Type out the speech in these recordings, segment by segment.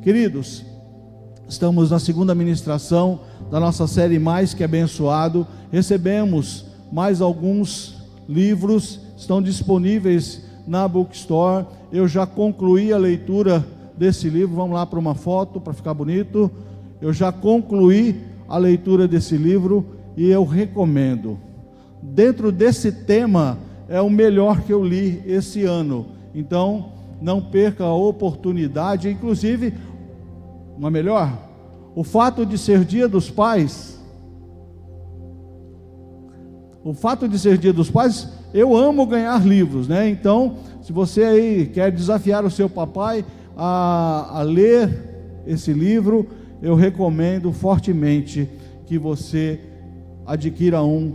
Queridos, estamos na segunda ministração da nossa série Mais Que Abençoado. Recebemos mais alguns livros, estão disponíveis na Bookstore. Eu já concluí a leitura desse livro. Vamos lá para uma foto para ficar bonito. Eu já concluí a leitura desse livro e eu recomendo. Dentro desse tema é o melhor que eu li esse ano, então não perca a oportunidade. Inclusive, uma melhor, o fato de ser Dia dos Pais, eu amo ganhar livros, né? Então, se você aí quer desafiar o seu papai a ler esse livro, eu recomendo fortemente que você adquira um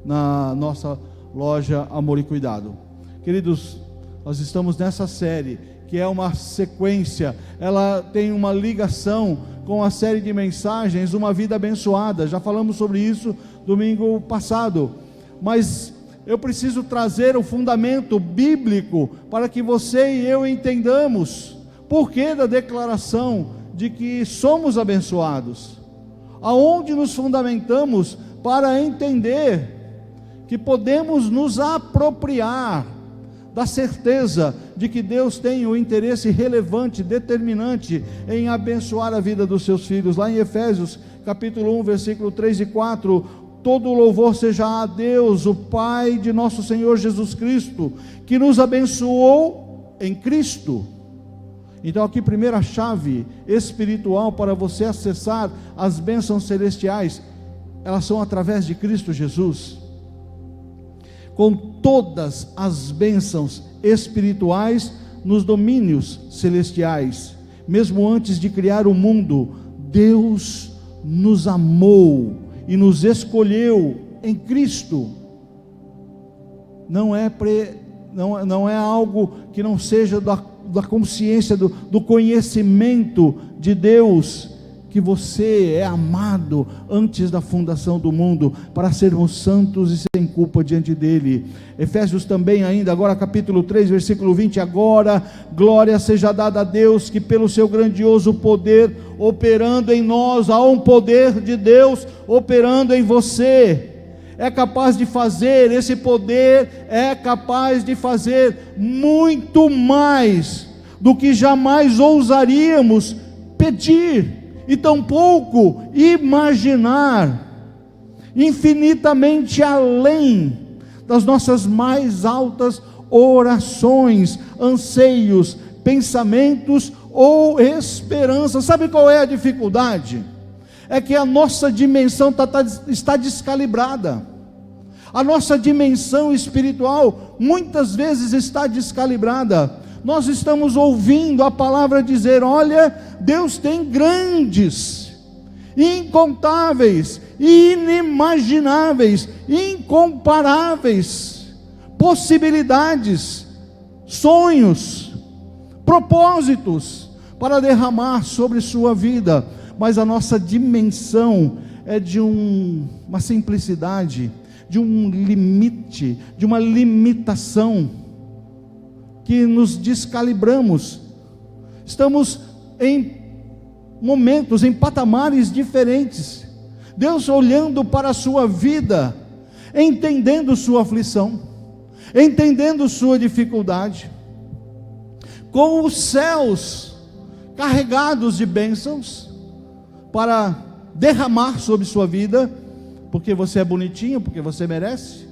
na nossa loja Amor e Cuidado. Queridos, nós estamos nessa série, que é uma sequência, ela tem uma ligação com a série de mensagens, Uma Vida Abençoada. Já falamos sobre isso domingo passado, mas eu preciso trazer o fundamento bíblico para que você e eu entendamos porquê da declaração de que somos abençoados, aonde nos fundamentamos para entender que podemos nos apropriar da certeza de que Deus tem um interesse relevante, determinante em abençoar a vida dos seus filhos. Lá em Efésios capítulo 1, versículo 3 e 4, todo louvor seja a Deus, o Pai de nosso Senhor Jesus Cristo, que nos abençoou em Cristo. Então aqui, primeira chave espiritual para você acessar as bênçãos celestiais, elas são através de Cristo Jesus. Com todas as bênçãos espirituais nos domínios celestiais, mesmo antes de criar o mundo, Deus nos amou e nos escolheu em Cristo. Não é algo que não seja da consciência, do conhecimento de Deus, que você é amado antes da fundação do mundo, para sermos santos e sem culpa diante dele. Efésios também ainda, agora capítulo 3, versículo 20, agora glória seja dada a Deus, que pelo seu grandioso poder operando em nós, há um poder de Deus operando em você, é capaz de fazer, esse poder é capaz de fazer muito mais do que jamais ousaríamos pedir, e tampouco imaginar, infinitamente além das nossas mais altas orações, anseios, pensamentos ou esperanças. Sabe qual é a dificuldade? É que a nossa dimensão está descalibrada. A nossa dimensão espiritual muitas vezes está descalibrada. Nós estamos ouvindo a palavra dizer: olha, Deus tem grandes, incontáveis, inimagináveis, incomparáveis possibilidades, sonhos, propósitos para derramar sobre sua vida, mas a nossa dimensão é de uma simplicidade, de um limite, de uma limitação, que nos descalibramos. Estamos em momentos, em patamares diferentes. Deus olhando para a sua vida, entendendo sua aflição, entendendo sua dificuldade, com os céus carregados de bênçãos para derramar sobre sua vida, porque você é bonitinho, porque você merece,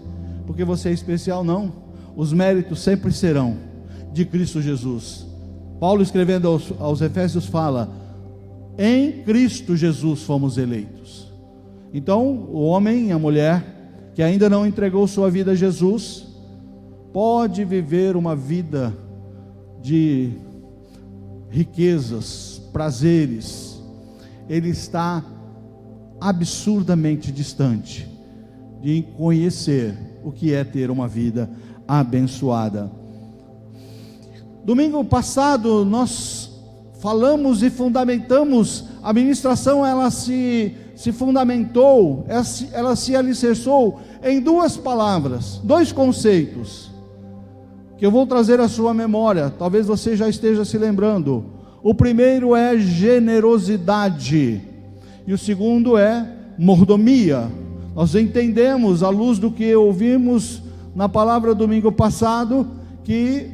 porque você é especial. Não, os méritos sempre serão de Cristo Jesus. Paulo, escrevendo aos Efésios, fala: em Cristo Jesus fomos eleitos. Então, o homem e a mulher que ainda não entregou sua vida a Jesus, pode viver uma vida de riquezas, prazeres. Ele está absurdamente distante de conhecer o que é ter uma vida abençoada. Domingo passado nós falamos e fundamentamos, a ministração ela se fundamentou, ela se alicerçou em duas palavras, dois conceitos, que eu vou trazer à sua memória, talvez você já esteja se lembrando. O primeiro é generosidade, e o segundo é mordomia. Nós entendemos, à luz do que ouvimos na palavra domingo passado, que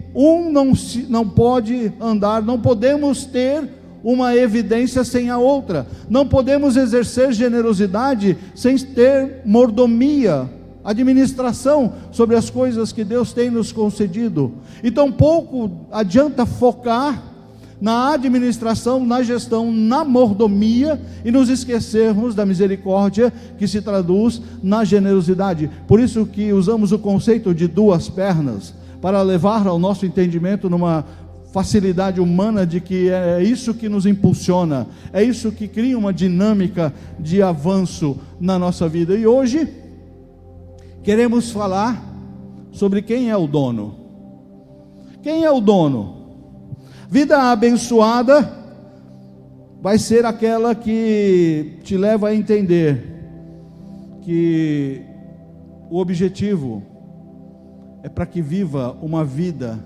não pode andar, não podemos ter uma evidência sem a outra, não podemos exercer generosidade sem ter mordomia, administração sobre as coisas que Deus tem nos concedido. Então pouco adianta focar na administração, na gestão, na mordomia, e nos esquecermos da misericórdia, que se traduz na generosidade. Por isso que usamos o conceito de duas pernas, para levar ao nosso entendimento numa facilidade humana de que é isso que nos impulsiona, é isso que cria uma dinâmica de avanço na nossa vida. E hoje queremos falar sobre quem é o dono. Quem é o dono? Vida abençoada vai ser aquela que te leva a entender que o objetivo é para que viva uma vida,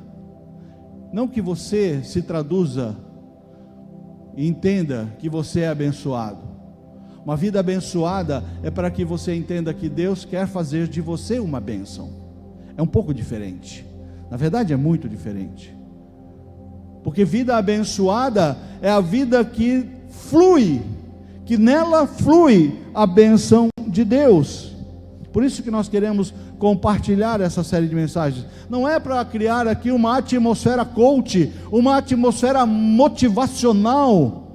não que você se traduza e entenda que você é abençoado. Uma vida abençoada é para que você entenda que Deus quer fazer de você uma bênção. É um pouco diferente, na verdade é muito diferente. Porque vida abençoada é a vida que flui, que nela flui a bênção de Deus. Por isso que nós queremos compartilhar essa série de mensagens. Não é para criar aqui uma atmosfera coach, uma atmosfera motivacional,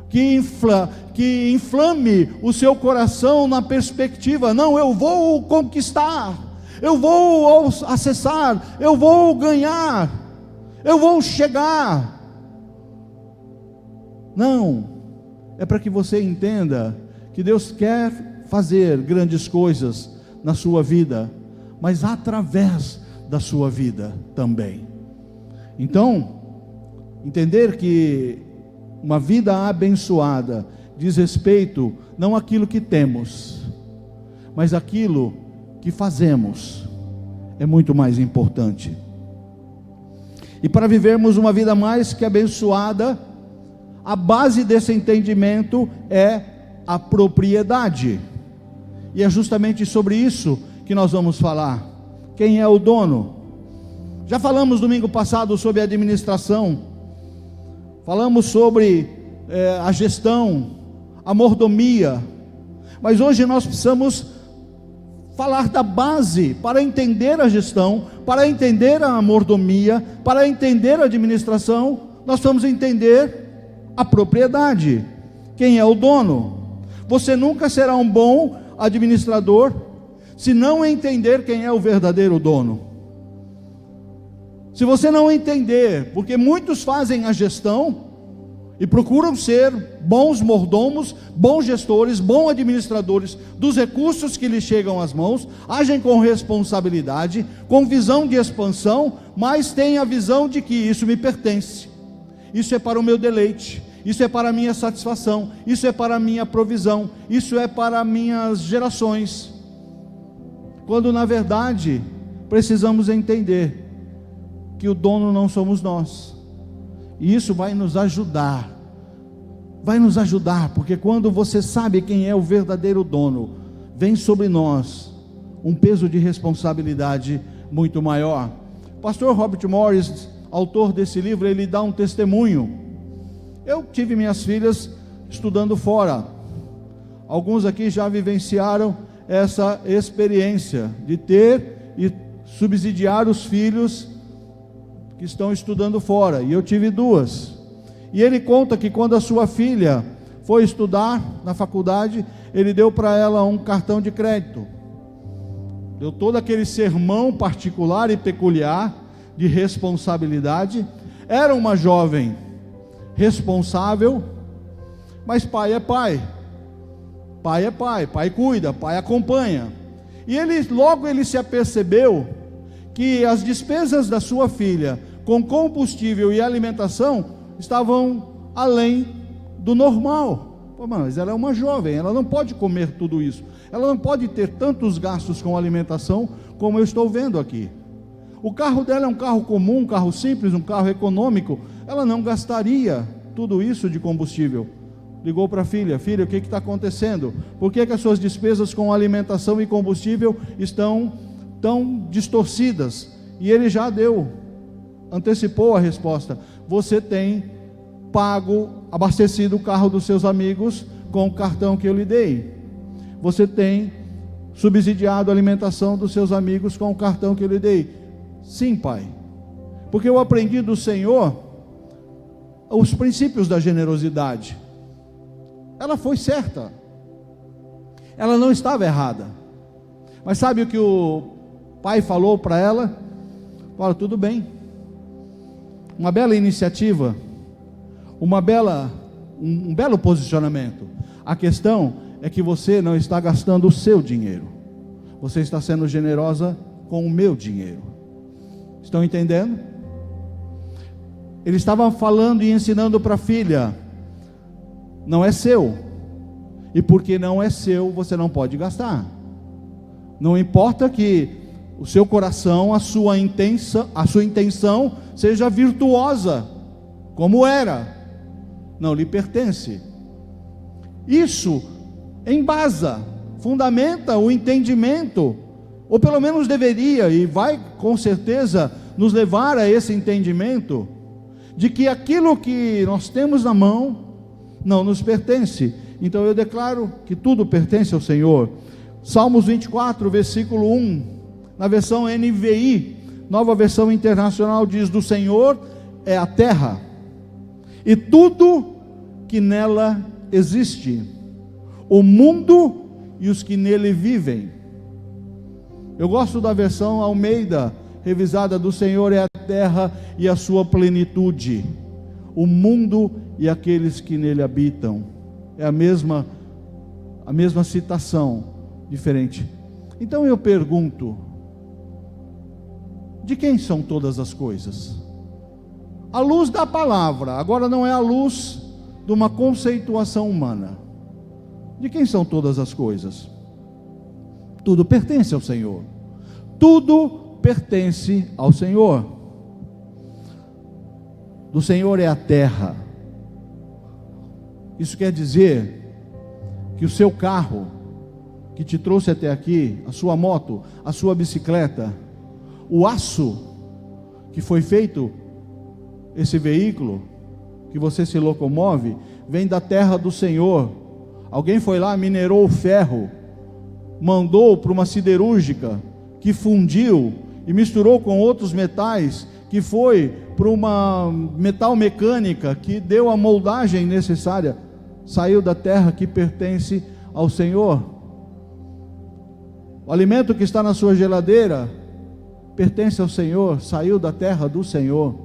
que inflame o seu coração na perspectiva. Não, eu vou conquistar, eu vou acessar, eu vou ganhar, eu vou chegar. Não, é para que você entenda que Deus quer fazer grandes coisas na sua vida, mas através da sua vida também. Então, entender que uma vida abençoada diz respeito não àquilo que temos, mas àquilo que fazemos, é muito mais importante. E para vivermos uma vida mais que abençoada, a base desse entendimento é a propriedade. E é justamente sobre isso que nós vamos falar. Quem é o dono? Já falamos domingo passado sobre a administração, falamos sobre a gestão, a mordomia, mas hoje nós precisamos falar da base para entender a gestão, para entender a mordomia, para entender a administração. Nós vamos entender a propriedade. Quem é o dono? Você nunca será um bom administrador se não entender quem é o verdadeiro dono. Se você não entender, porque muitos fazem a gestão e procuram ser bons mordomos, bons gestores, bons administradores dos recursos que lhes chegam às mãos, agem com responsabilidade, com visão de expansão, mas têm a visão de que isso me pertence, isso é para o meu deleite, isso é para a minha satisfação, isso é para a minha provisão, isso é para minhas gerações, quando na verdade precisamos entender que o dono não somos nós. E isso vai nos ajudar, porque quando você sabe quem é o verdadeiro dono, vem sobre nós um peso de responsabilidade muito maior. Pastor Robert Morris, autor desse livro, ele dá um testemunho. Eu tive minhas filhas estudando fora, alguns aqui já vivenciaram essa experiência de ter e subsidiar os filhos que estão estudando fora, e eu tive duas, e ele conta que quando a sua filha foi estudar na faculdade, ele deu para ela um cartão de crédito, deu todo aquele sermão particular e peculiar de responsabilidade. Era uma jovem responsável, mas pai é pai, pai cuida, pai acompanha, e logo ele se apercebeu que as despesas da sua filha com combustível e alimentação estavam além do normal. Mas ela é uma jovem, ela não pode comer tudo isso, ela não pode ter tantos gastos com alimentação como eu estou vendo aqui. O carro dela é um carro comum, um carro simples, um carro econômico, ela não gastaria tudo isso de combustível. Ligou para a filha: filha, o que está acontecendo? Por que as suas despesas com alimentação e combustível estão tão distorcidas? E ele já antecipou a resposta: você tem abastecido o carro dos seus amigos com o cartão que eu lhe dei. Você tem subsidiado a alimentação dos seus amigos com o cartão que eu lhe dei. Sim, pai, porque eu aprendi do Senhor os princípios da generosidade. Ela foi certa, ela não estava errada. Mas sabe o que o pai falou para ela? Fala: tudo bem, uma bela iniciativa, um belo posicionamento. A questão é que você não está gastando o seu dinheiro, você está sendo generosa com o meu dinheiro. Estão entendendo? Ele estava falando e ensinando para a filha: não é seu, e porque não é seu, você não pode gastar. Não importa que o seu coração, a sua intenção seja virtuosa, como era, não lhe pertence. Isso embasa, fundamenta o entendimento, ou pelo menos deveria, e vai com certeza nos levar a esse entendimento, de que aquilo que nós temos na mão não nos pertence. Então eu declaro que tudo pertence ao Senhor. Salmos 24, versículo 1, na versão NVI, Nova Versão Internacional, diz: do Senhor é a terra e tudo que nela existe, o mundo e os que nele vivem. Eu gosto da versão Almeida revisada: do Senhor é a terra e a sua plenitude, o mundo e aqueles que nele habitam. É a mesma citação, diferente. Então eu pergunto: de quem são todas as coisas? À luz da palavra, agora não é à luz de uma conceituação humana. De quem são todas as coisas? Tudo pertence ao Senhor. Tudo pertence ao Senhor. Do Senhor é a terra. Isso quer dizer que o seu carro que te trouxe até aqui, a sua moto, a sua bicicleta, o aço que foi feito esse veículo que você se locomove, vem da terra do Senhor. Alguém foi lá, minerou o ferro, mandou para uma siderúrgica que fundiu e misturou com outros metais, que foi para uma metal mecânica que deu a moldagem necessária. Saiu da terra que pertence ao Senhor. O alimento que está na sua geladeira pertence ao Senhor, saiu da terra do Senhor.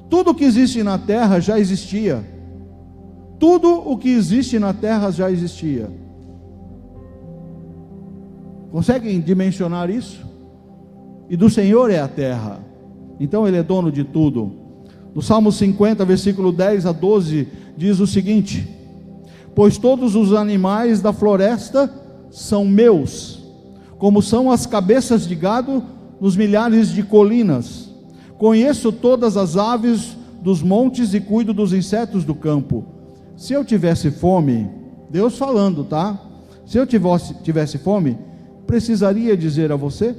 Tudo que existe na terra já existia. Tudo o que existe na terra já existia. Conseguem dimensionar isso? E do Senhor é a terra. Então Ele é dono de tudo. No Salmo 50, versículo 10 a 12, diz o seguinte: pois todos os animais da floresta são meus, como são as cabeças de gado nos milhares de colinas. Conheço todas as aves dos montes e cuido dos insetos do campo. Se eu tivesse fome, Deus falando, tá? Se eu tivesse fome, precisaria dizer a você?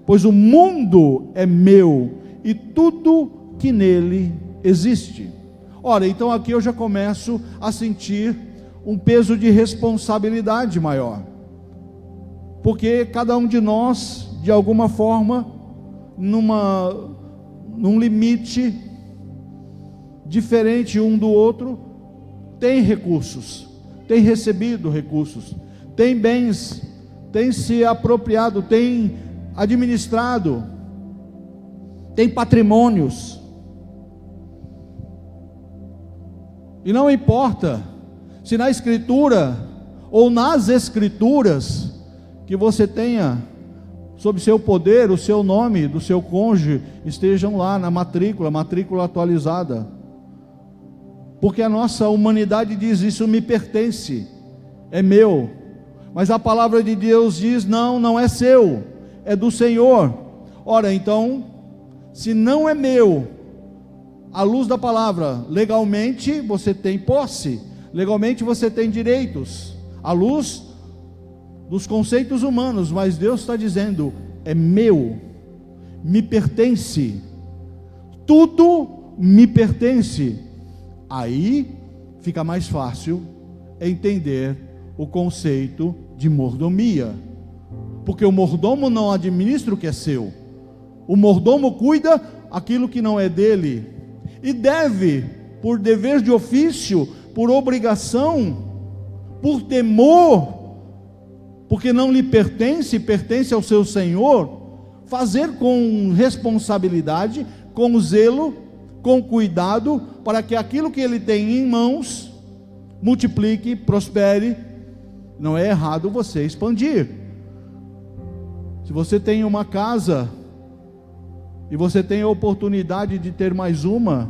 Pois o mundo é meu e tudo que nele existe. Ora, então aqui eu já começo a sentir um peso de responsabilidade maior, porque cada um de nós, de alguma forma, num limite diferente um do outro, tem recursos, tem recebido recursos, tem bens, tem se apropriado, tem administrado, tem patrimônios. E não importa se na Escritura ou nas Escrituras que você tenha sob seu poder, o seu nome do seu cônjuge estejam lá na matrícula atualizada, porque a nossa humanidade diz: isso me pertence, é meu. Mas a palavra de Deus diz: não, não é seu, é do Senhor. Ora, então, se não é meu, à luz da palavra. Legalmente você tem posse, legalmente você tem direitos, à luz dos conceitos humanos, mas Deus está dizendo: é meu, me pertence, tudo me pertence. Aí fica mais fácil entender o conceito de mordomia, porque o mordomo não administra o que é seu, o mordomo cuida aquilo que não é dele, e deve, por dever de ofício, por obrigação, por temor, porque não lhe pertence, pertence ao seu Senhor, fazer com responsabilidade, com zelo, com cuidado, para que aquilo que ele tem em mãos multiplique, prospere. Não é errado você expandir. Se você tem uma casa e você tem a oportunidade de ter mais uma,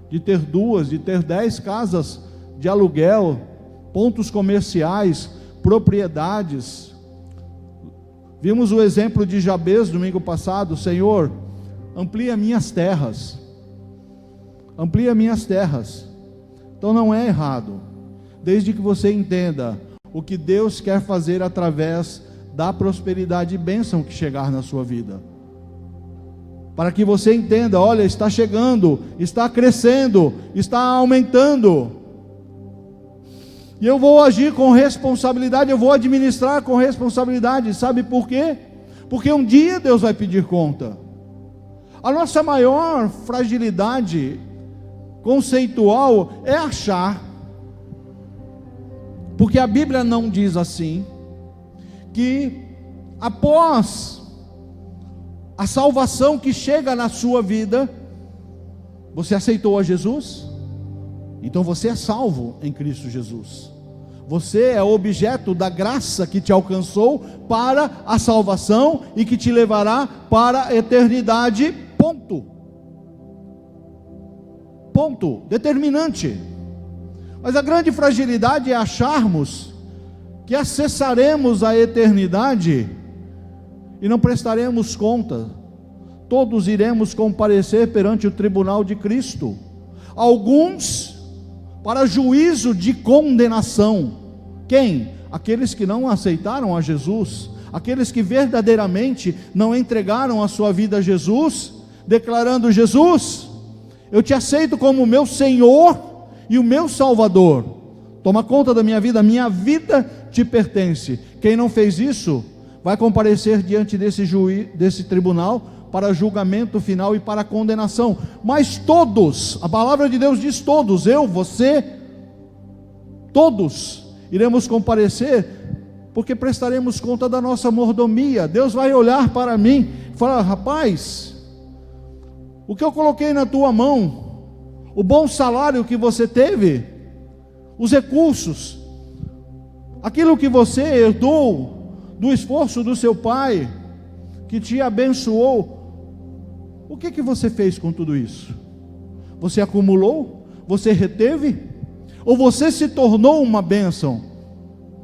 de ter duas, de ter 10 casas de aluguel, pontos comerciais, propriedades. Vimos o exemplo de Jabez domingo passado. Senhor, amplia minhas terras, amplia minhas terras. Então não é errado, desde que você entenda o que Deus quer fazer através da prosperidade e bênção que chegar na sua vida, para que você entenda: olha, está chegando, está crescendo, está aumentando, e eu vou agir com responsabilidade, eu vou administrar com responsabilidade. Sabe por quê? Porque um dia Deus vai pedir conta. A nossa maior fragilidade conceitual é achar, porque a Bíblia não diz assim, que após a salvação que chega na sua vida, você aceitou a Jesus, então você é salvo em Cristo Jesus. Você é objeto da graça que te alcançou para a salvação e que te levará para a eternidade. Ponto. Ponto. Determinante. Mas a grande fragilidade é acharmos que acessaremos a eternidade e não prestaremos conta. Todos iremos comparecer perante o tribunal de Cristo. Alguns para juízo de condenação. Quem? Aqueles que não aceitaram a Jesus, aqueles que verdadeiramente não entregaram a sua vida a Jesus, declarando: Jesus, eu te aceito como meu Senhor e o meu Salvador, toma conta da minha vida te pertence. Quem não fez isso, vai comparecer diante desse tribunal, para julgamento final e para condenação. Mas todos, a palavra de Deus diz todos, eu, você, todos iremos comparecer, porque prestaremos conta da nossa mordomia. Deus vai olhar para mim e falar: rapaz, o que eu coloquei na tua mão, o bom salário que você teve, os recursos, aquilo que você herdou do esforço do seu pai, que te abençoou, o que você fez com tudo isso? Você acumulou? Você reteve? Ou você se tornou uma bênção?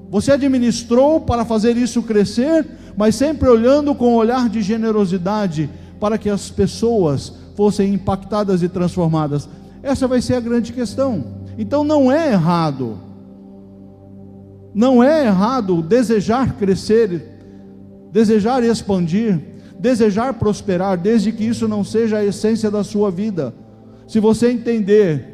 Você administrou para fazer isso crescer, mas sempre olhando com um olhar de generosidade, para que as pessoas fossem impactadas e transformadas. Essa vai ser a grande questão. Então não é errado desejar crescer, desejar expandir, desejar prosperar, desde que isso não seja a essência da sua vida. Se você entender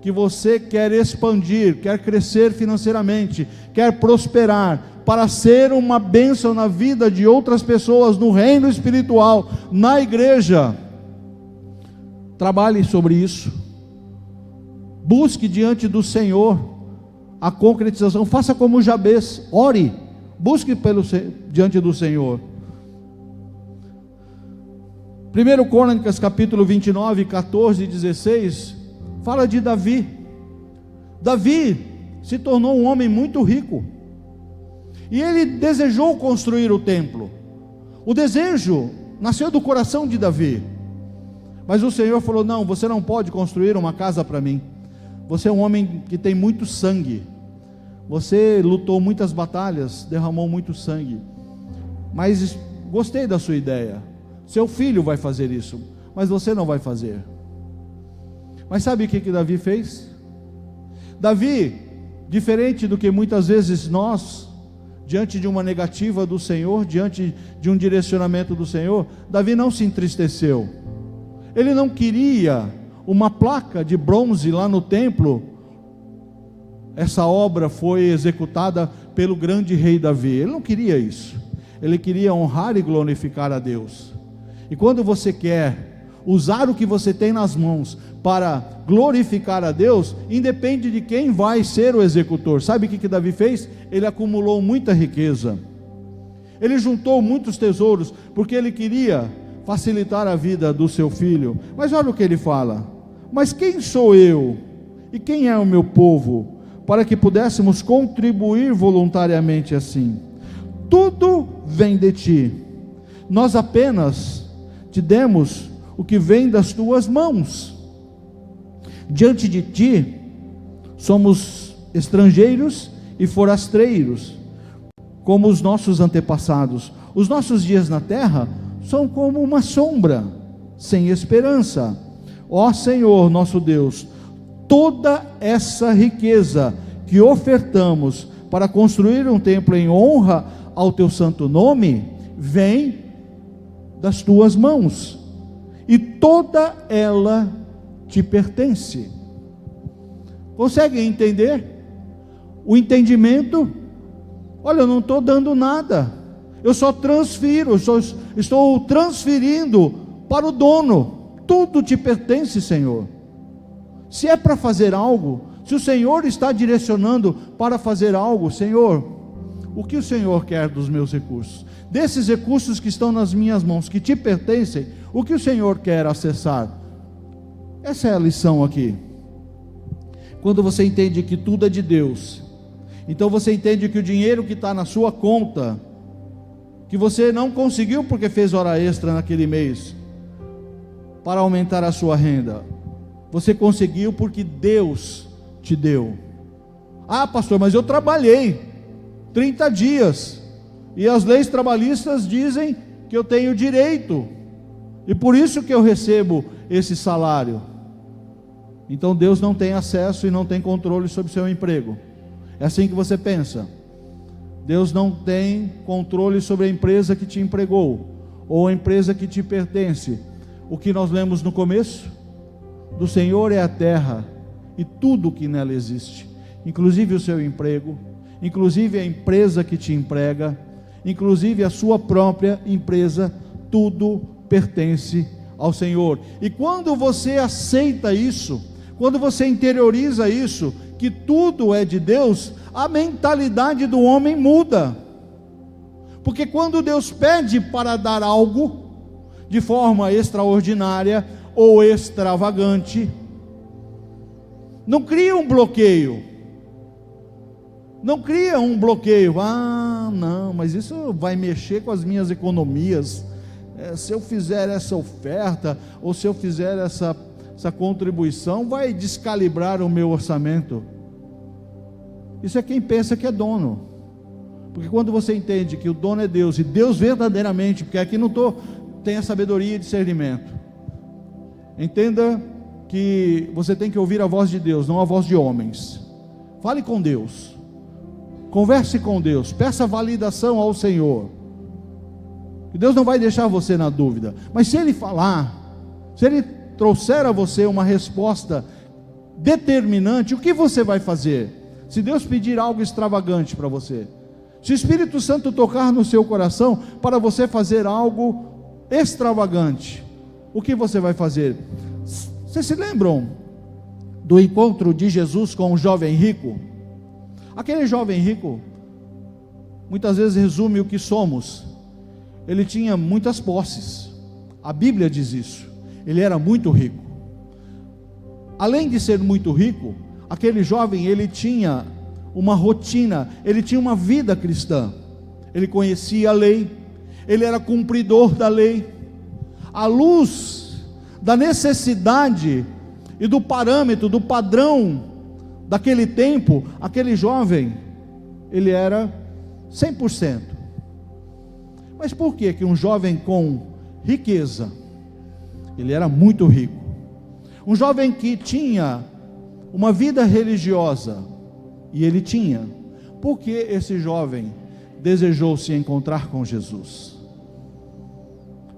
que você quer expandir, quer crescer financeiramente, quer prosperar, para ser uma bênção na vida de outras pessoas, no reino espiritual, na igreja, trabalhe sobre isso, busque diante do Senhor a concretização. Faça como Jabez, ore, busque diante do Senhor. 1 Crônicas capítulo 29, 14 e 16, fala de Davi. Davi se tornou um homem muito rico, e ele desejou construir o templo. O desejo nasceu do coração de Davi, mas o Senhor falou: não, você não pode construir uma casa para mim, você é um homem que tem muito sangue, você lutou muitas batalhas, derramou muito sangue, mas gostei da sua ideia, seu filho vai fazer isso, mas você não vai fazer. Mas sabe o que Davi fez? Davi, diferente do que muitas vezes nós, diante de uma negativa do Senhor, diante de um direcionamento do Senhor, Davi não se entristeceu. Ele não queria uma placa de bronze lá no templo. Essa obra foi executada pelo grande rei Davi. Ele não queria isso. Ele queria honrar e glorificar a Deus. E quando você quer usar o que você tem nas mãos para glorificar a Deus, independe de quem vai ser o executor. Sabe o que Davi fez? Ele acumulou muita riqueza. Ele juntou muitos tesouros, porque ele queria facilitar a vida do seu filho. Mas olha o que ele fala: mas quem sou eu e quem é o meu povo, para que pudéssemos contribuir voluntariamente assim? Tudo vem de ti, nós apenas te demos o que vem das tuas mãos. Diante de ti somos estrangeiros e forasteiros, como os nossos antepassados. Os nossos dias na terra são como uma sombra, sem esperança. Ó Senhor nosso Deus, toda essa riqueza que ofertamos para construir um templo em honra ao teu santo nome, vem das tuas mãos, e toda ela te pertence. Consegue entender? O entendimento: olha, eu não estou dando nada, eu só transfiro, estou transferindo para o dono. Tudo te pertence, Senhor. Se é para fazer algo, se o Senhor está direcionando para fazer algo, Senhor, o que o Senhor quer dos meus recursos? Desses recursos que estão nas minhas mãos, que te pertencem, o que o Senhor quer acessar? Essa é a lição aqui. Quando você entende que tudo é de Deus, então você entende que o dinheiro que está na sua conta, que você não conseguiu porque fez hora extra naquele mês, para aumentar a sua renda, você conseguiu porque Deus te deu. Ah, pastor, mas eu trabalhei 30 dias, e as leis trabalhistas dizem que eu tenho direito, e por isso que eu recebo esse salário. Então Deus não tem acesso e não tem controle sobre o seu emprego. É assim que você pensa. Deus não tem controle sobre a empresa que te empregou, ou a empresa que te pertence. O que nós lemos no começo: do Senhor é a terra e tudo que nela existe, inclusive o seu emprego, inclusive a empresa que te emprega, inclusive a sua própria empresa. Tudo pertence ao Senhor. E quando você aceita isso, quando você interioriza isso, que tudo é de Deus, a mentalidade do homem muda. Porque quando Deus pede para dar algo de forma extraordinária ou extravagante, não cria um bloqueio. Não cria um bloqueio. Ah, não, mas isso vai mexer com as minhas economias. Se eu fizer essa oferta, ou se eu fizer essa contribuição, vai descalibrar o meu orçamento. Isso é quem pensa que é dono. Porque quando você entende que o dono é Deus, e Deus verdadeiramente, porque aqui não tem a sabedoria e discernimento. Entenda que você tem que ouvir a voz de Deus, não a voz de homens. Fale com Deus, converse com Deus, peça validação ao Senhor. Que Deus não vai deixar você na dúvida. Mas se Ele falar, se Ele trouxer a você uma resposta determinante, o que você vai fazer? Se Deus pedir algo extravagante para você, se o Espírito Santo tocar no seu coração para você fazer algo extravagante, o que você vai fazer? Vocês se lembram do encontro de Jesus com o jovem rico? Aquele jovem rico muitas vezes resume o que somos. Ele tinha muitas posses, a Bíblia diz isso. Ele era muito rico. Além de ser muito rico, aquele jovem, ele tinha uma rotina, ele tinha uma vida cristã. Ele conhecia a lei, ele era cumpridor da lei. À luz da necessidade e do parâmetro, do padrão daquele tempo, aquele jovem, ele era 100%. Mas por que um jovem com riqueza, ele era muito rico, Um jovem que tinha uma vida religiosa, e ele tinha. Por que esse jovem desejou se encontrar com Jesus?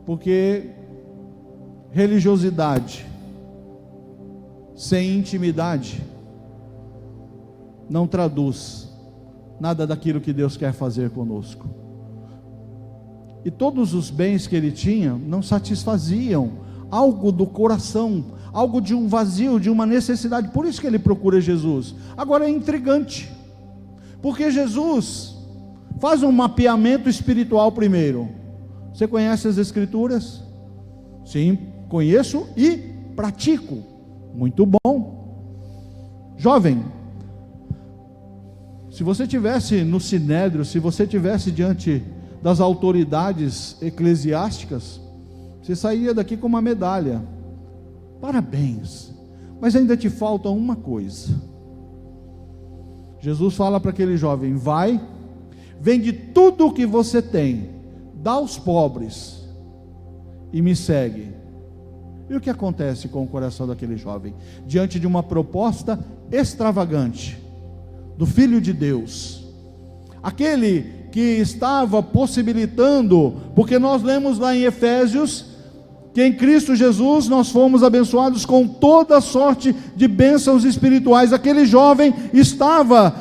Porque religiosidade sem intimidade não traduz nada daquilo que Deus quer fazer conosco. E todos os bens que ele tinha não satisfaziam algo do coração, algo de um vazio, de uma necessidade. Por isso que ele procura Jesus. Agora é intrigante, porque Jesus faz um mapeamento espiritual primeiro. Você conhece as Escrituras? Sim, conheço e pratico. Muito bom. Jovem, se você tivesse no Sinédrio, se você tivesse diante das autoridades eclesiásticas, você sairia daqui com uma medalha. Parabéns. Mas ainda te falta uma coisa. Jesus fala para aquele jovem: vai, vende tudo o que você tem, dá aos pobres e me segue. E o que acontece com o coração daquele jovem? Diante de uma proposta extravagante do Filho de Deus, aquele que estava possibilitando, porque nós lemos lá em Efésios, que em Cristo Jesus nós fomos abençoados com toda sorte de bênçãos espirituais. Aquele jovem estava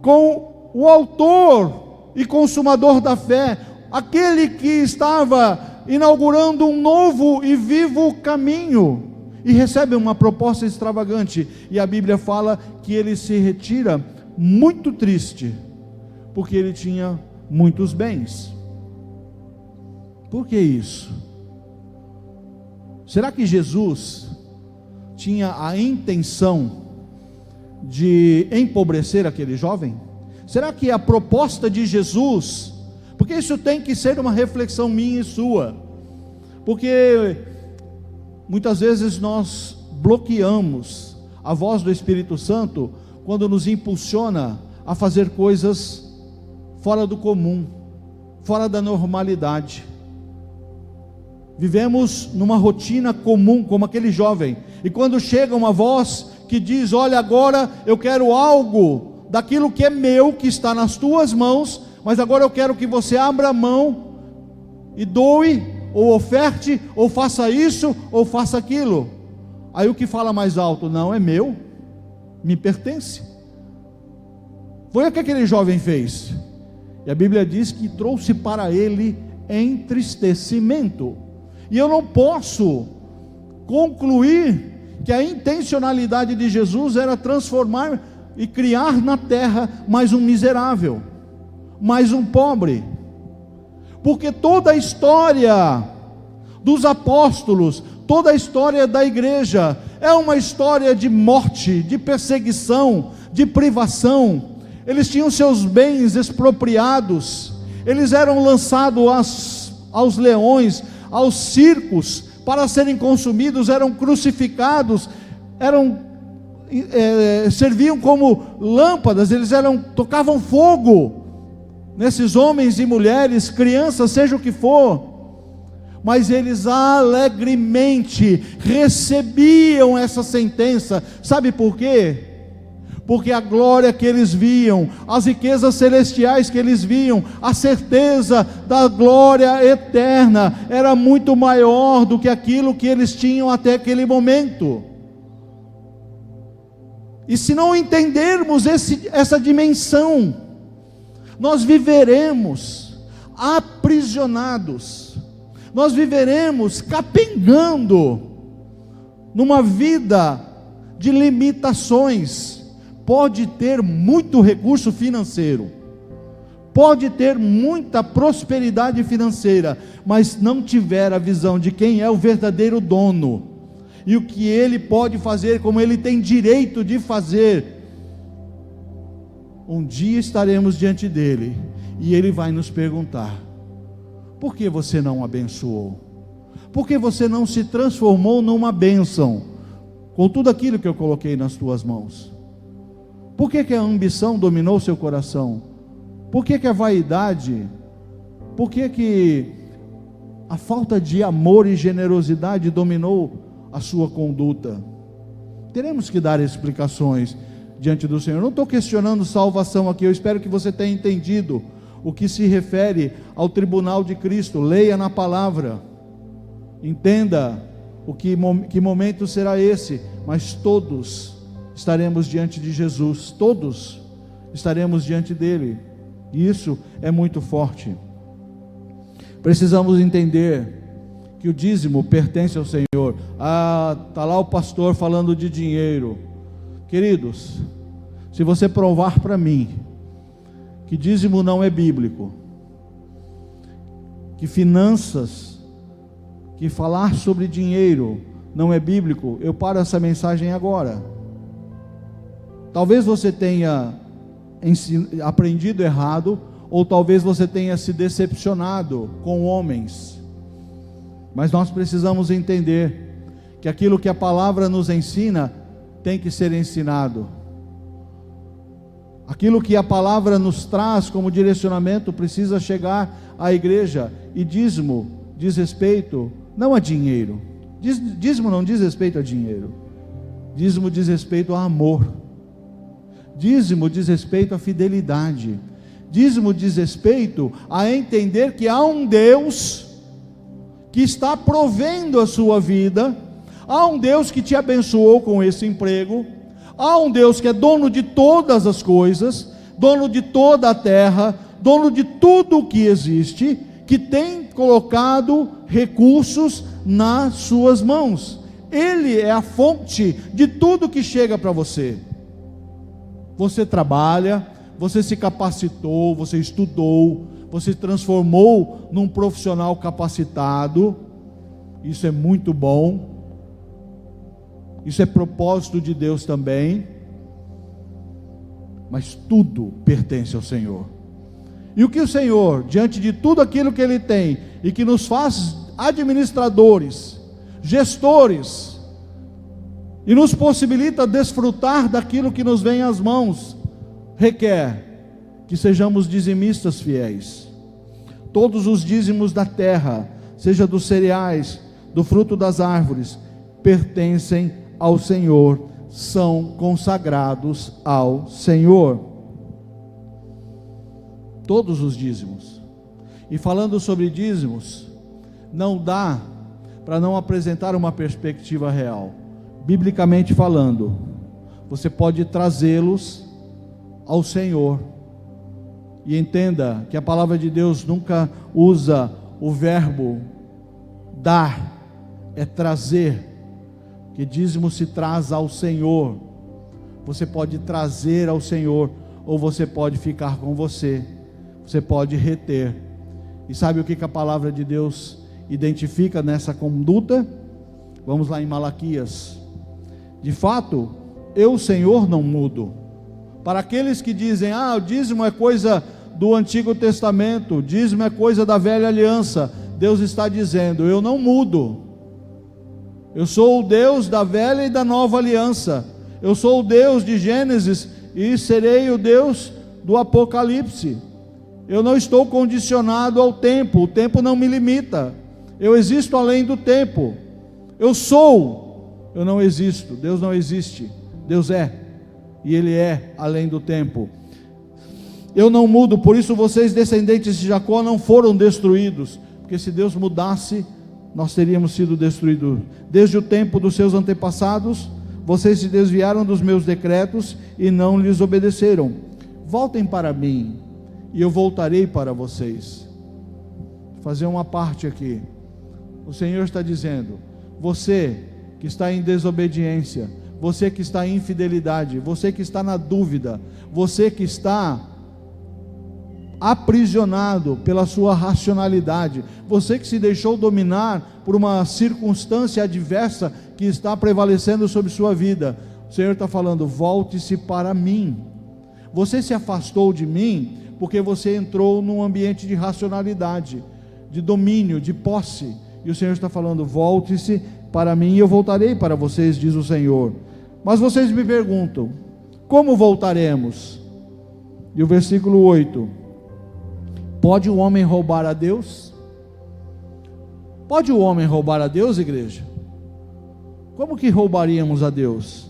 com o autor e consumador da fé, aquele que estava inaugurando um novo e vivo caminho, e recebe uma proposta extravagante, e a Bíblia fala que ele se retira muito triste, porque ele tinha muitos bens. Por que isso? Será que Jesus tinha a intenção de empobrecer aquele jovem? Será que a proposta de Jesus, porque isso tem que ser uma reflexão minha e sua, porque muitas vezes nós bloqueamos a voz do Espírito Santo quando nos impulsiona a fazer coisas fora do comum, fora da normalidade. Vivemos numa rotina comum, como aquele jovem, e quando chega uma voz que diz: olha, agora eu quero algo daquilo que é meu, que está nas tuas mãos, mas agora eu quero que você abra a mão e doe, ou oferte, ou faça isso, ou faça aquilo. Aí o que fala mais alto? Não, é meu, me pertence. Foi o que aquele jovem fez, e a Bíblia diz que trouxe para ele entristecimento. E eu não posso concluir que a intencionalidade de Jesus era transformar e criar na terra mais um miserável, mais um pobre, porque toda a história dos apóstolos, toda a história da igreja, é uma história de morte, de perseguição, de privação. Eles tinham seus bens expropriados, eles eram lançados aos leões, aos circos, para serem consumidos, eram crucificados, serviam como lâmpadas, tocavam fogo nesses homens e mulheres, crianças, seja o que for, mas eles alegremente recebiam essa sentença. Sabe por quê? Porque a glória que eles viam, as riquezas celestiais que eles viam, a certeza da glória eterna, era muito maior do que aquilo que eles tinham até aquele momento. E se não entendermos essa dimensão, nós viveremos aprisionados, nós viveremos capengando numa vida de limitações. Pode ter muito recurso financeiro, pode ter muita prosperidade financeira, mas não tiver a visão de quem é o verdadeiro dono, e o que ele pode fazer, como ele tem direito de fazer, um dia estaremos diante dele, e ele vai nos perguntar: por que você não abençoou? Por que você não se transformou numa bênção, com tudo aquilo que eu coloquei nas tuas mãos? Por que a ambição dominou seu coração? Por que a vaidade? Por que a falta de amor e generosidade dominou a sua conduta. Teremos que dar explicações diante do Senhor. Não estou questionando salvação aqui, eu espero que você tenha entendido o que se refere ao tribunal de Cristo. Leia na palavra, entenda que momento será esse, mas todos estaremos diante de Jesus, todos estaremos diante dele, e isso é muito forte. Precisamos entender que o dízimo pertence ao Senhor. Está lá o pastor falando de dinheiro. Queridos, se você provar para mim que dízimo não é bíblico, que finanças, que falar sobre dinheiro não é bíblico, eu paro essa mensagem agora. Talvez você tenha aprendido errado, ou talvez você tenha se decepcionado com homens, mas nós precisamos entender que aquilo que a palavra nos ensina tem que ser ensinado. Aquilo que a palavra nos traz como direcionamento precisa chegar à igreja. E dízimo diz respeito não a dinheiro. Dízimo não diz respeito a dinheiro. Dízimo diz respeito a amor. Dízimo diz respeito à fidelidade. Dízimo diz respeito a entender que há um Deus que está provendo a sua vida, há um Deus que te abençoou com esse emprego, há um Deus que é dono de todas as coisas, dono de toda a terra, dono de tudo o que existe, que tem colocado recursos nas suas mãos. Ele é a fonte de tudo que chega para você. Você trabalha, você se capacitou, você estudou, você se transformou num profissional capacitado. Isso é muito bom. Isso é propósito de Deus também. Mas tudo pertence ao Senhor. E o que o Senhor, diante de tudo aquilo que Ele tem, e que nos faz administradores, gestores, e nos possibilita desfrutar daquilo que nos vem às mãos, requer que sejamos dizimistas fiéis. Todos os dízimos da terra, seja dos cereais, do fruto das árvores, pertencem ao Senhor, são consagrados ao Senhor. Todos os dízimos. E falando sobre dízimos, não dá para não apresentar uma perspectiva real. Biblicamente falando, você pode trazê-los ao Senhor. E entenda que a palavra de Deus nunca usa o verbo dar, é trazer. Que dízimo se traz ao Senhor. Você pode trazer ao Senhor, ou você pode ficar com você. Você pode reter. E sabe o que a palavra de Deus identifica nessa conduta? Vamos lá em Malaquias. De fato, eu, Senhor, não mudo. Para aqueles que dizem, o dízimo é coisa do Antigo Testamento, o dízimo é coisa da velha aliança, Deus está dizendo, eu não mudo. Eu sou o Deus da velha e da nova aliança. Eu sou o Deus de Gênesis e serei o Deus do Apocalipse. Eu não estou condicionado ao tempo, o tempo não me limita. Eu existo além do tempo. Eu sou, eu não existo. Deus não existe, Deus é, e Ele é além do tempo. Eu não mudo, por isso vocês, descendentes de Jacó, não foram destruídos, porque se Deus mudasse, nós teríamos sido destruídos. Desde o tempo dos seus antepassados, vocês se desviaram dos meus decretos e não lhes obedeceram. Voltem para mim, e eu voltarei para vocês. Vou fazer uma parte aqui. O Senhor está dizendo, você que está em desobediência, você que está em infidelidade, você que está na dúvida, você que está aprisionado pela sua racionalidade, você que se deixou dominar por uma circunstância adversa que está prevalecendo sobre sua vida, o Senhor está falando, volte-se para mim. Você se afastou de mim porque você entrou num ambiente de racionalidade, de domínio, de posse, e o Senhor está falando, volte-se para mim e eu voltarei para vocês, diz o Senhor. Mas vocês me perguntam, como voltaremos? E o versículo 8, pode o homem roubar a Deus? Pode o homem roubar a Deus, igreja? Como que roubaríamos a Deus?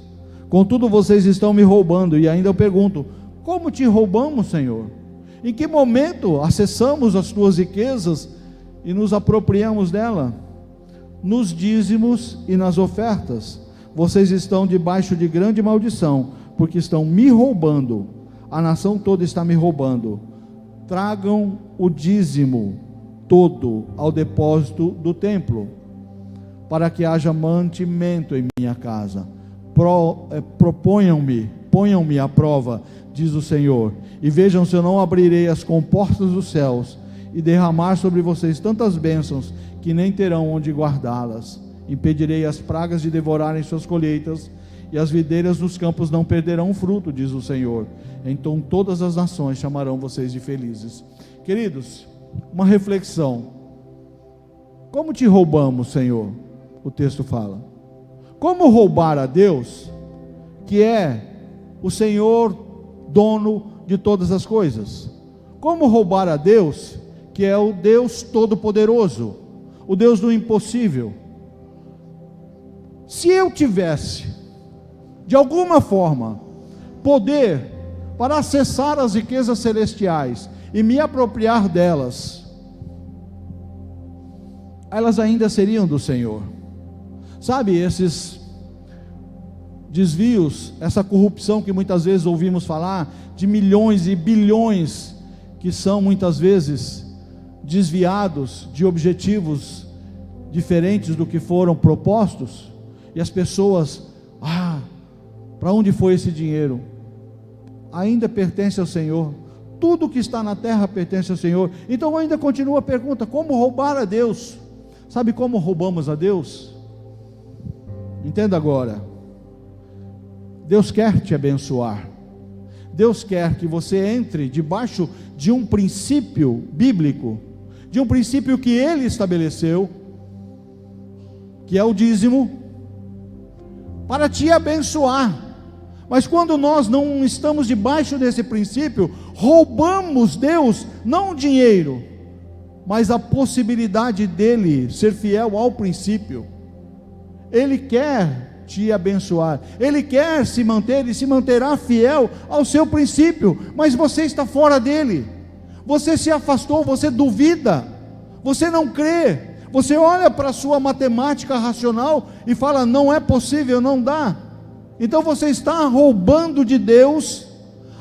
Contudo, vocês estão me roubando. E ainda eu pergunto: como te roubamos, Senhor? Em que momento acessamos as tuas riquezas e nos apropriamos dela? Nos dízimos e nas ofertas. Vocês estão debaixo de grande maldição, porque estão me roubando. A nação toda está me roubando. Tragam o dízimo todo ao depósito do templo, para que haja mantimento em minha casa. Ponham-me à prova, diz o Senhor, e vejam se eu não abrirei as comportas dos céus e derramar sobre vocês tantas bênçãos que nem terão onde guardá-las. Impedirei as pragas de devorarem suas colheitas, e as videiras dos campos não perderão fruto, diz o Senhor. Então todas as nações chamarão vocês de felizes. Queridos, uma reflexão: como te roubamos, Senhor? O texto fala. Como roubar a Deus, que é o Senhor dono de todas as coisas? Como roubar a Deus, que é o Deus Todo-Poderoso, o Deus do impossível? Se eu tivesse, de alguma forma, poder para acessar as riquezas celestiais e me apropriar delas, elas ainda seriam do Senhor. Sabe, esses desvios, essa corrupção que muitas vezes ouvimos falar, de milhões e bilhões, que são muitas vezes desviados de objetivos diferentes do que foram propostos, e as pessoas, para onde foi esse dinheiro? Ainda pertence ao Senhor. Tudo que está na terra pertence ao Senhor. Então ainda continua a pergunta: como roubar a Deus? Sabe como roubamos a Deus? Entenda agora. Deus quer te abençoar. Deus quer que você entre debaixo de um princípio bíblico, de um princípio que Ele estabeleceu, que é o dízimo, para te abençoar. Mas quando nós não estamos debaixo desse princípio, roubamos Deus, não o dinheiro, mas a possibilidade dele ser fiel ao princípio. Ele quer te abençoar, Ele quer se manter e se manterá fiel ao seu princípio, mas você está fora dele, você se afastou, você duvida, você não crê, você olha para a sua matemática racional e fala: não é possível, não dá. Então você está roubando de Deus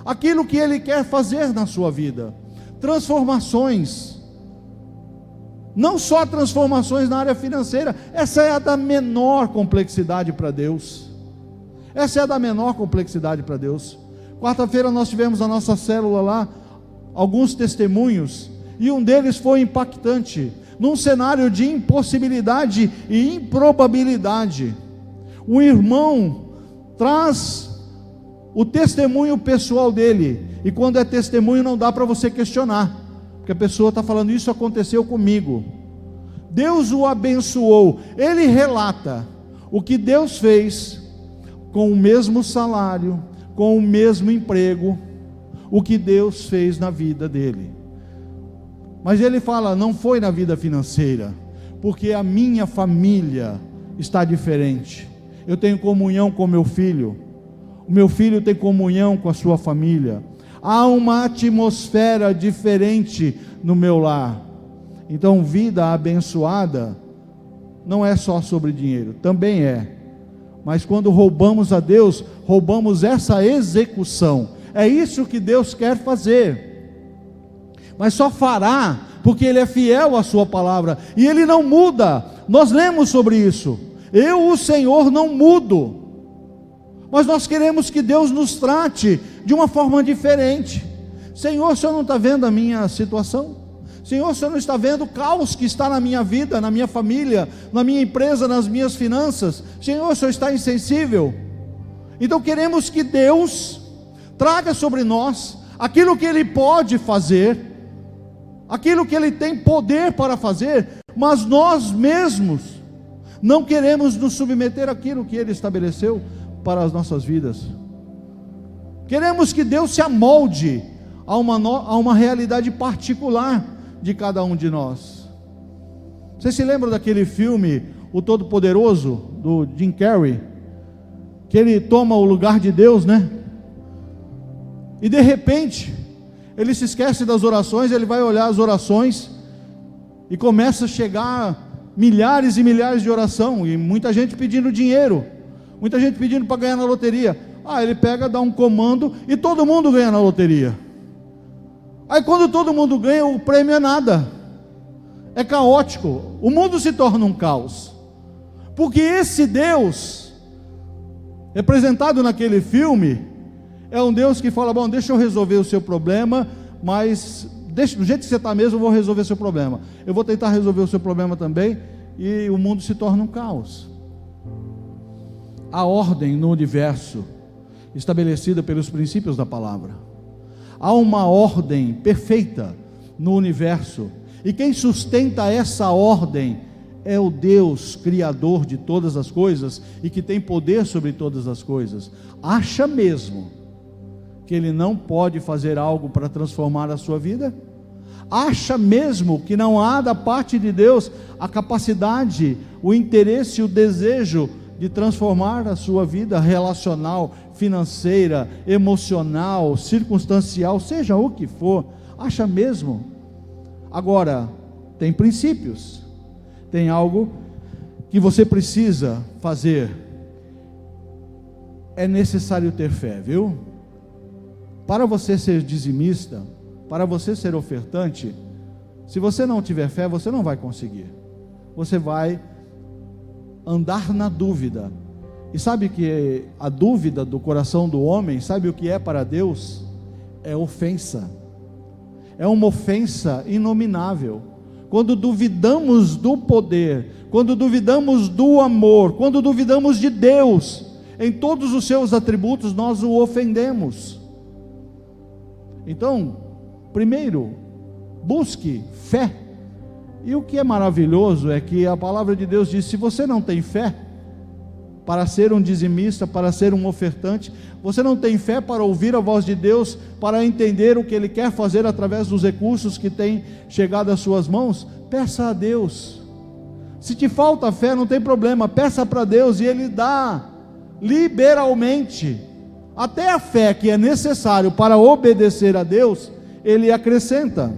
aquilo que Ele quer fazer na sua vida. Transformações, não só transformações na área financeira, essa é a da menor complexidade para Deus. Essa é a da menor complexidade para Deus. Quarta-feira nós tivemos a nossa célula lá, alguns testemunhos, e um deles foi impactante, num cenário de impossibilidade e improbabilidade. Um irmão traz o testemunho pessoal dele, e quando é testemunho não dá para você questionar, porque a pessoa está falando: isso aconteceu comigo. Deus o abençoou. Ele relata o que Deus fez com o mesmo salário, com o mesmo emprego, o que Deus fez na vida dele. Mas ele fala: não foi na vida financeira, porque a minha família está diferente. Eu tenho comunhão com meu filho, o meu filho tem comunhão com a sua família, há uma atmosfera diferente no meu lar. Então, vida abençoada não é só sobre dinheiro, também é, mas quando roubamos a Deus, roubamos essa execução. É isso que Deus quer fazer, mas só fará porque Ele é fiel à sua palavra, e Ele não muda. Nós lemos sobre isso: eu, o Senhor, não mudo. Mas nós queremos que Deus nos trate de uma forma diferente. Senhor, o Senhor não está vendo a minha situação? Senhor, o Senhor não está vendo o caos que está na minha vida, na minha família, na minha empresa, nas minhas finanças? Senhor, o Senhor está insensível? Então queremos que Deus traga sobre nós aquilo que Ele pode fazer, aquilo que Ele tem poder para fazer, mas nós mesmos não queremos nos submeter àquilo que Ele estabeleceu para as nossas vidas. Queremos que Deus se amolde a uma realidade particular de cada um de nós. Vocês se lembram daquele filme, O Todo-Poderoso, do Jim Carrey, que ele toma o lugar de Deus, né? E de repente, ele se esquece das orações, ele vai olhar as orações, e começa a chegar milhares e milhares de oração, e muita gente pedindo dinheiro, muita gente pedindo para ganhar na loteria. Ele pega, dá um comando, e todo mundo ganha na loteria. Aí quando todo mundo ganha, o prêmio é nada, é caótico, o mundo se torna um caos, porque esse Deus, representado naquele filme, é um Deus que fala: bom, deixa eu resolver o seu problema, mas deixa, do jeito que você está mesmo, eu vou resolver o seu problema, eu vou tentar resolver o seu problema também, e o mundo se torna um caos. A ordem no universo, estabelecida pelos princípios da palavra, há uma ordem perfeita no universo, e quem sustenta essa ordem é o Deus criador de todas as coisas, e que tem poder sobre todas as coisas. Acha mesmo que Ele não pode fazer algo para transformar a sua vida? Acha mesmo que não há da parte de Deus a capacidade, o interesse, o desejo de transformar a sua vida relacional, financeira, emocional, circunstancial, seja o que for? Acha mesmo? Agora, tem princípios, tem algo que você precisa fazer. É necessário ter fé, viu? Para você ser dizimista, para você ser ofertante, se você não tiver fé, você não vai conseguir. Você vai andar na dúvida. E sabe que a dúvida do coração do homem, sabe o que é para Deus? É ofensa. É uma ofensa inominável. Quando duvidamos do poder, quando duvidamos do amor, quando duvidamos de Deus, em todos os seus atributos, nós o ofendemos. Então, primeiro, busque fé. E o que é maravilhoso é que a palavra de Deus diz: se você não tem fé para ser um dizimista, para ser um ofertante, você não tem fé para ouvir a voz de Deus, para entender o que Ele quer fazer através dos recursos que tem chegado às suas mãos, peça a Deus. Se te falta fé, não tem problema, peça para Deus e Ele dá liberalmente. Até a fé que é necessário para obedecer a Deus, Ele acrescenta.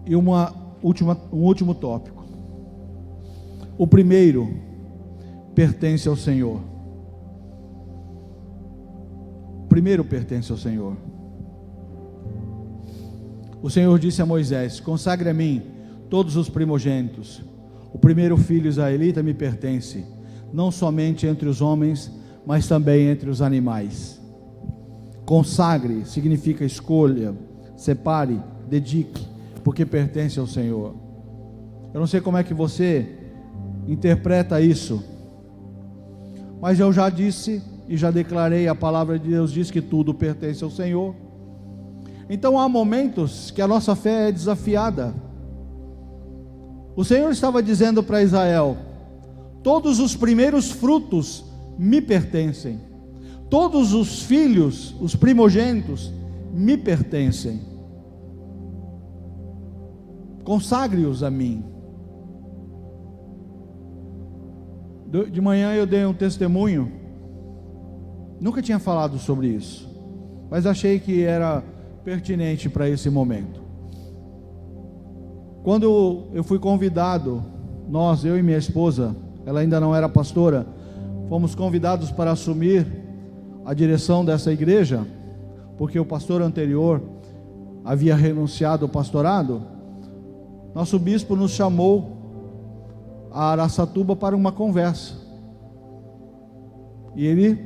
E um último tópico. O primeiro pertence ao Senhor. O primeiro pertence ao Senhor. O Senhor disse a Moisés: consagre a mim todos os primogênitos. O primeiro filho israelita me pertence, não somente entre os homens, mas também entre os animais. Consagre significa escolha, separe, dedique, porque pertence ao Senhor. Eu não sei como é que você interpreta isso, mas eu já disse e já declarei, a palavra de Deus diz que tudo pertence ao Senhor. Então há momentos que a nossa fé é desafiada. O Senhor estava dizendo para Israel: todos os primeiros frutos me pertencem, todos os filhos, os primogênitos me pertencem. Consagre-os a mim. De manhã eu dei um testemunho, nunca tinha falado sobre isso, mas achei que era pertinente para esse momento. Quando eu fui convidado, eu e minha esposa, ela ainda não era pastora, fomos convidados para assumir a direção dessa igreja, porque o pastor anterior havia renunciado ao pastorado. Nosso bispo nos chamou a Araçatuba para uma conversa, e ele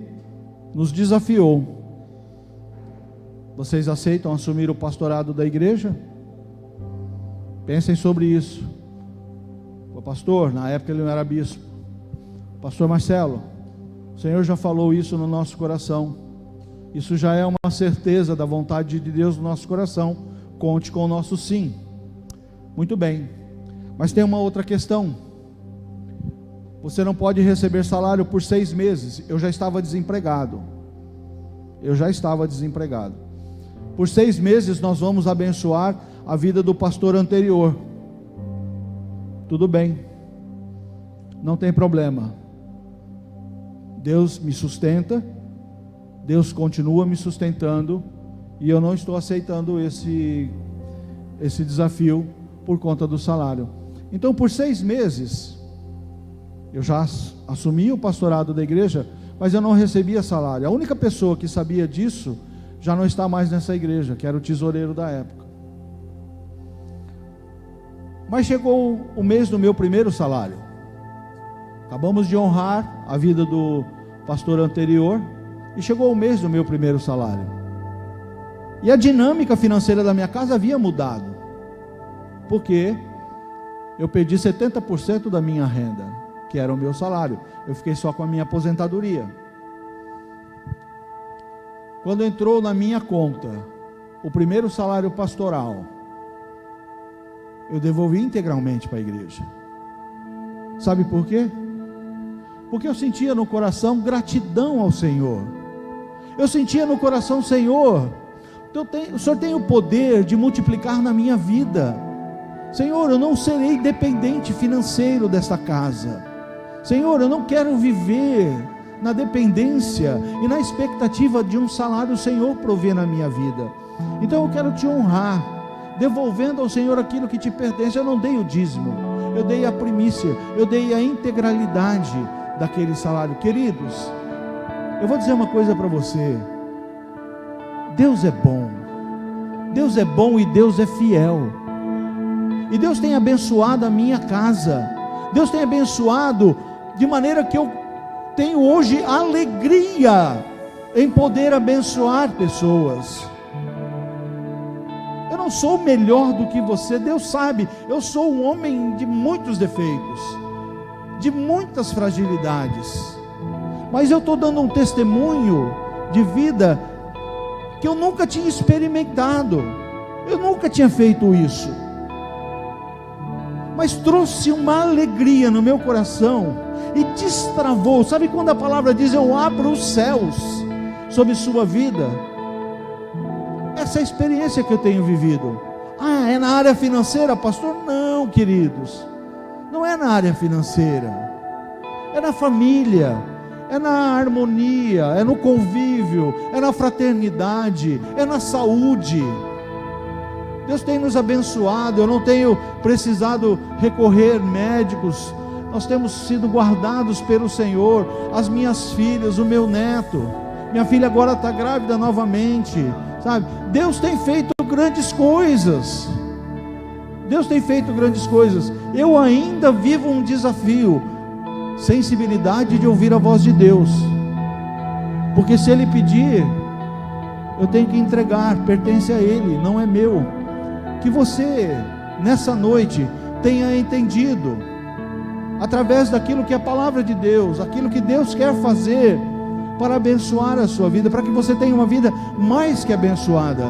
nos desafiou: vocês aceitam assumir o pastorado da igreja? Pensem sobre isso. O pastor, na época ele não era bispo, pastor Marcelo, o Senhor já falou isso no nosso coração, isso já é uma certeza da vontade de Deus no nosso coração, conte com o nosso sim. Muito bem, mas tem uma outra questão: você não pode receber salário por 6 meses. Eu já estava desempregado. Por 6 meses nós vamos abençoar a vida do pastor anterior. Tudo bem, não tem problema. Deus me sustenta, Deus continua me sustentando, e eu não estou aceitando esse desafio por conta do salário. Então, por 6 meses, eu já assumi o pastorado da igreja, mas eu não recebia salário. A única pessoa que sabia disso já não está mais nessa igreja, que era o tesoureiro da época. Mas chegou o mês do meu primeiro salário. Acabamos de honrar a vida do pastor anterior, e chegou o mês do meu primeiro salário. E a dinâmica financeira da minha casa havia mudado, porque eu perdi 70% da minha renda, que era o meu salário. Eu fiquei só com a minha aposentadoria. Quando entrou na minha conta o primeiro salário pastoral, eu devolvi integralmente para a igreja. Sabe por quê? Porque eu sentia no coração gratidão ao Senhor. Eu sentia no coração: Senhor, o Senhor tem o poder de multiplicar na minha vida. Senhor, eu não serei dependente financeiro desta casa. Senhor, eu não quero viver na dependência e na expectativa de um salário. O Senhor provê na minha vida. Então eu quero te honrar, devolvendo ao Senhor aquilo que te pertence. Eu não dei o dízimo, eu dei a primícia, eu dei a integralidade daquele salário. Queridos, eu vou dizer uma coisa para você: Deus é bom, Deus é bom e Deus é fiel. E Deus tem abençoado a minha casa, Deus tem abençoado de maneira que eu tenho hoje alegria em poder abençoar pessoas. Eu não sou melhor do que você, Deus sabe, eu sou um homem de muitos defeitos, de muitas fragilidades, mas eu estou dando um testemunho de vida que eu nunca tinha experimentado, eu nunca tinha feito isso, mas trouxe uma alegria no meu coração e destravou. Sabe quando a palavra diz: eu abro os céus sobre sua vida? Essa é a experiência que eu tenho vivido. Ah, é na área financeira, pastor? Não, queridos, não é na área financeira, é na família, é na harmonia, é no convívio, é na fraternidade, é na saúde. Deus tem nos abençoado, eu não tenho precisado recorrer médicos, nós temos sido guardados pelo Senhor. As minhas filhas, o meu neto, minha filha agora está grávida novamente, sabe? Deus tem feito grandes coisas, Deus tem feito grandes coisas. Eu ainda vivo um desafio: sensibilidade de ouvir a voz de Deus, porque se Ele pedir, eu tenho que entregar, pertence a Ele, não é meu. Que você, nessa noite, tenha entendido, através daquilo que é a palavra de Deus, aquilo que Deus quer fazer para abençoar a sua vida, para que você tenha uma vida mais que abençoada.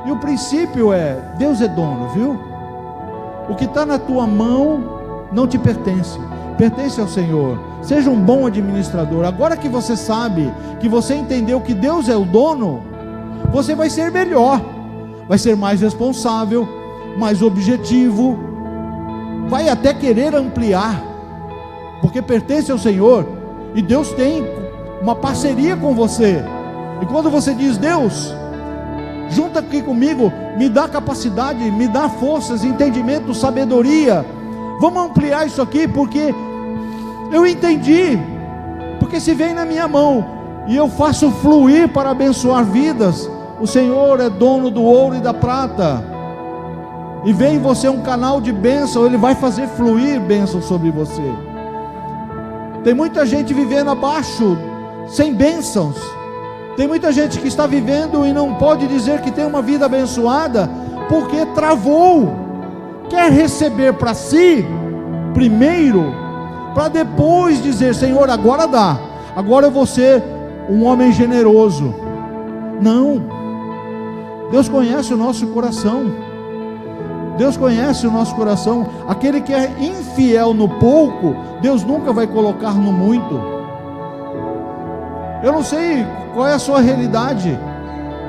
E o princípio é: Deus é dono, viu? O que está na tua mão não te pertence, pertence ao Senhor. Seja um bom administrador. Agora que você sabe, que você entendeu que Deus é o dono, você vai ser melhor, vai ser mais responsável, mais objetivo, vai até querer ampliar, porque pertence ao Senhor, e Deus tem uma parceria com você. E quando você diz: Deus, junta aqui comigo, me dá capacidade, me dá forças, entendimento, sabedoria, vamos ampliar isso aqui, porque eu entendi, porque se vem na minha mão e eu faço fluir para abençoar vidas, o Senhor é dono do ouro e da prata, e vem em você um canal de bênção, Ele vai fazer fluir bênção sobre você. Tem muita gente vivendo abaixo, sem bênçãos. Tem muita gente que está vivendo e não pode dizer que tem uma vida abençoada, porque travou. Quer receber para si primeiro, para depois dizer: Senhor, agora dá, agora eu vou ser um homem generoso. Não. Deus conhece o nosso coração, Deus conhece o nosso coração. Aquele que é infiel no pouco, Deus nunca vai colocar no muito. Eu não sei qual é a sua realidade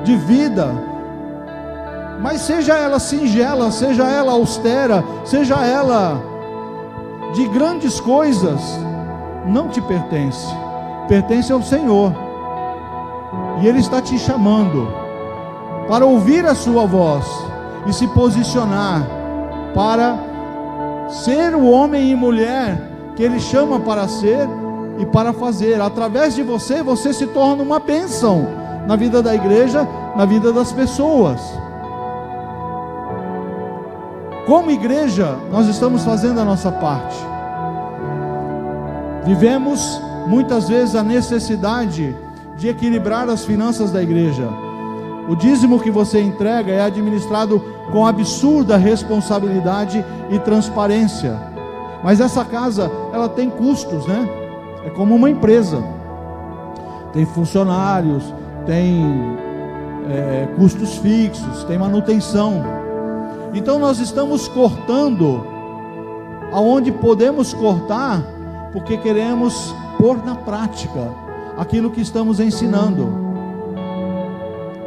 de vida, Mas seja ela singela, seja ela austera, seja ela de grandes coisas, não te pertence, pertence ao Senhor. E Ele está te chamando para ouvir a sua voz e se posicionar para ser o homem e mulher que Ele chama para ser e para fazer. Através de você, você se torna uma bênção na vida da igreja, na vida das pessoas. Como igreja, nós estamos fazendo a nossa parte. Vivemos muitas vezes a necessidade de equilibrar as finanças da igreja. O dízimo que você entrega é administrado com absurda responsabilidade e transparência. Mas essa casa, ela tem custos, né? É como uma empresa. Tem funcionários, tem custos fixos, tem manutenção. Então nós estamos cortando aonde podemos cortar, porque queremos pôr na prática aquilo que estamos ensinando.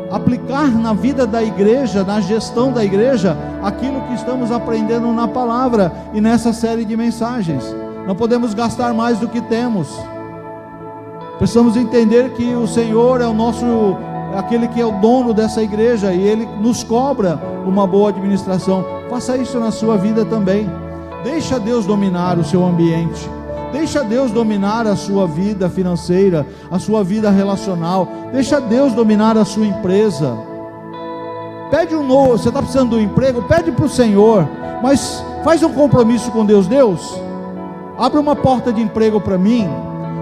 Aplicar na vida da igreja, na gestão da igreja, aquilo que estamos aprendendo na palavra e nessa série de mensagens. Não podemos gastar mais do que temos. Precisamos entender que o Senhor é aquele que é o dono dessa igreja, e Ele nos cobra uma boa administração. Faça isso na sua vida também. Deixa Deus dominar o seu ambiente. Deixa Deus dominar a sua vida financeira, a sua vida relacional. Deixa Deus dominar a sua empresa. Pede um novo. Você está precisando de um emprego? Pede para o Senhor, mas faz um compromisso com Deus. Deus, abre uma porta de emprego para mim,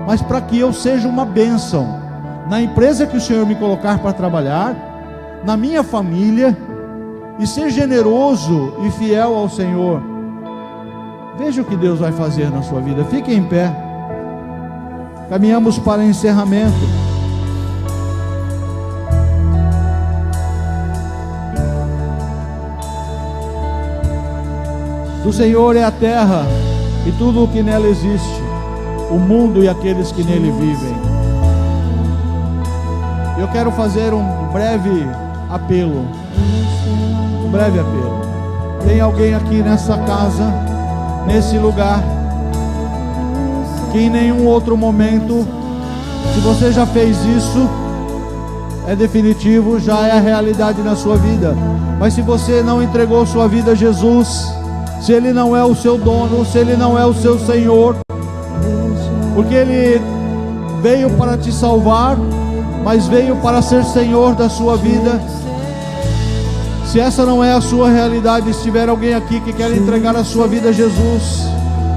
mas para que eu seja uma bênção na empresa que o Senhor me colocar para trabalhar, na minha família, e ser generoso e fiel ao Senhor. Veja o que Deus vai fazer na sua vida. Fique em pé. Caminhamos para encerramento. Do Senhor é a terra e tudo o que nela existe, o mundo e aqueles que nele vivem. Eu quero fazer um breve apelo. Tem alguém aqui nessa casa, nesse lugar, que em nenhum outro momento, se você já fez isso, é definitivo, já é a realidade na sua vida. Mas se você não entregou sua vida a Jesus, se Ele não é o seu dono, se Ele não é o seu Senhor, porque Ele veio para te salvar, mas veio para ser Senhor da sua vida. Se essa não é a sua realidade, se tiver alguém aqui que quer entregar a sua vida a Jesus,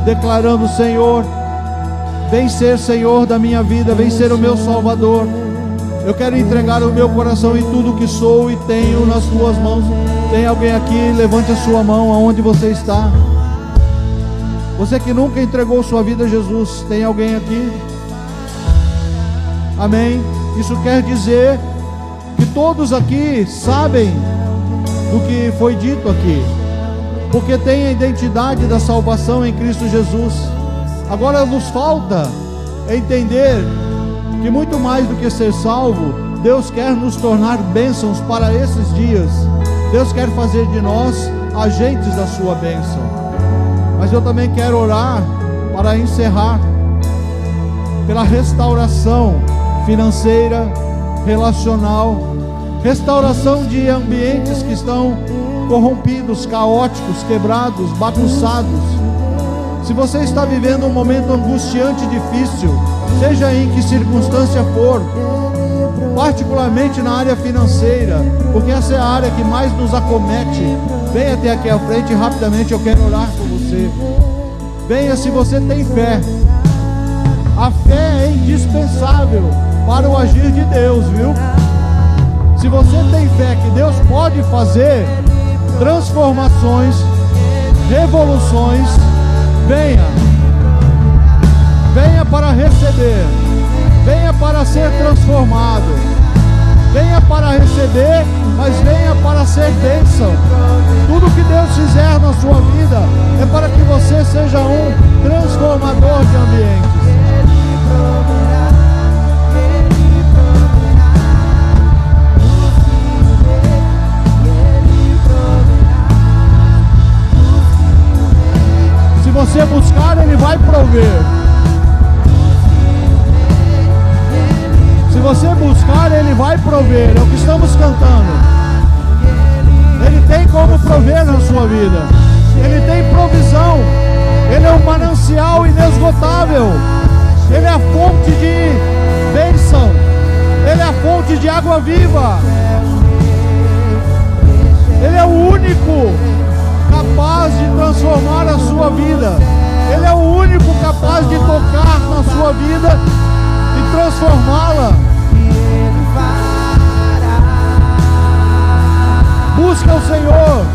declarando: Senhor, vem ser Senhor da minha vida, vem ser o meu Salvador, eu quero entregar o meu coração e tudo que sou e tenho nas tuas mãos. Tem alguém aqui? Levante a sua mão aonde você está. Você que nunca entregou sua vida a Jesus, tem alguém aqui? Amém? Isso quer dizer que todos aqui sabem do que foi dito aqui, porque tem a identidade da salvação em Cristo Jesus. Agora nos falta entender que muito mais do que ser salvo, Deus quer nos tornar bênçãos para esses dias. Deus quer fazer de nós agentes da sua bênção. Mas eu também quero orar para encerrar pela restauração financeira, relacional, restauração de ambientes que estão corrompidos, caóticos, quebrados, bagunçados. Se você está vivendo um momento angustiante, difícil, seja em que circunstância for, particularmente na área financeira, porque essa é a área que mais nos acomete, venha até aqui à frente e rapidamente eu quero orar por você. Venha se você tem fé. A fé é indispensável para o agir de Deus, viu? Se você tem fé que Deus pode fazer transformações, revoluções, venha para receber, venha para ser transformado, venha para receber, mas venha para ser bênção. Tudo que Deus fizer na sua vida é para que você seja um transformador de ambientes. estamos cantando. Ele tem como prover na sua vida. Ele tem provisão. Ele é um manancial inesgotável. Ele é a fonte de bênção. Ele é a fonte de água viva. Ele é o único capaz de transformar a sua vida. Ele é o único capaz de tocar na sua vida e transformá-la. Busca o Senhor,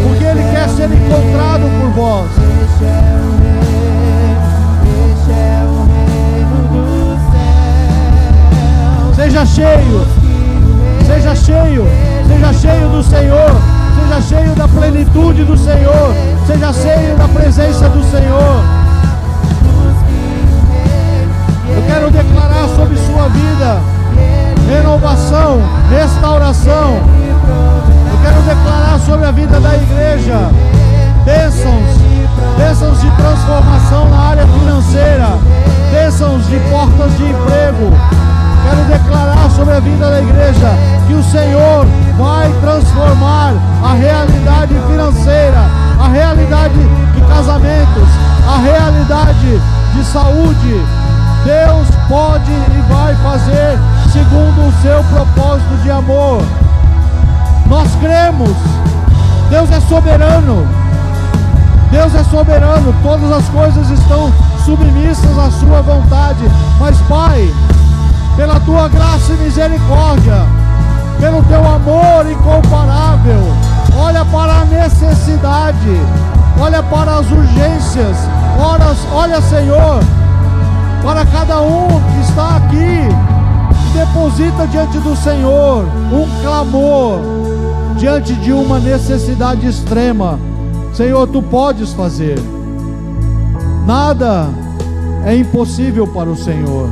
porque Ele quer ser encontrado por vós. Seja cheio, seja cheio, seja cheio do Senhor, seja cheio da plenitude do Senhor, seja cheio da presença do Senhor. Eu quero declarar sobre sua vida renovação, restauração. Eu quero declarar sobre a vida da igreja bênçãos de transformação na área financeira, bênçãos de portas de emprego. Quero declarar sobre a vida da igreja que o Senhor vai transformar a realidade financeira, a realidade de casamentos, a realidade de saúde. Deus pode e vai fazer segundo o seu propósito de amor. Nós cremos. Deus é soberano. Deus é soberano. Todas as coisas estão submissas à sua vontade. Mas, Pai, pela tua graça e misericórdia, pelo teu amor incomparável, olha para a necessidade, olha para as urgências, olha, Senhor, para cada um que está aqui e deposita diante do Senhor um clamor, diante de uma necessidade extrema. Senhor, tu podes fazer. Nada é impossível para o Senhor.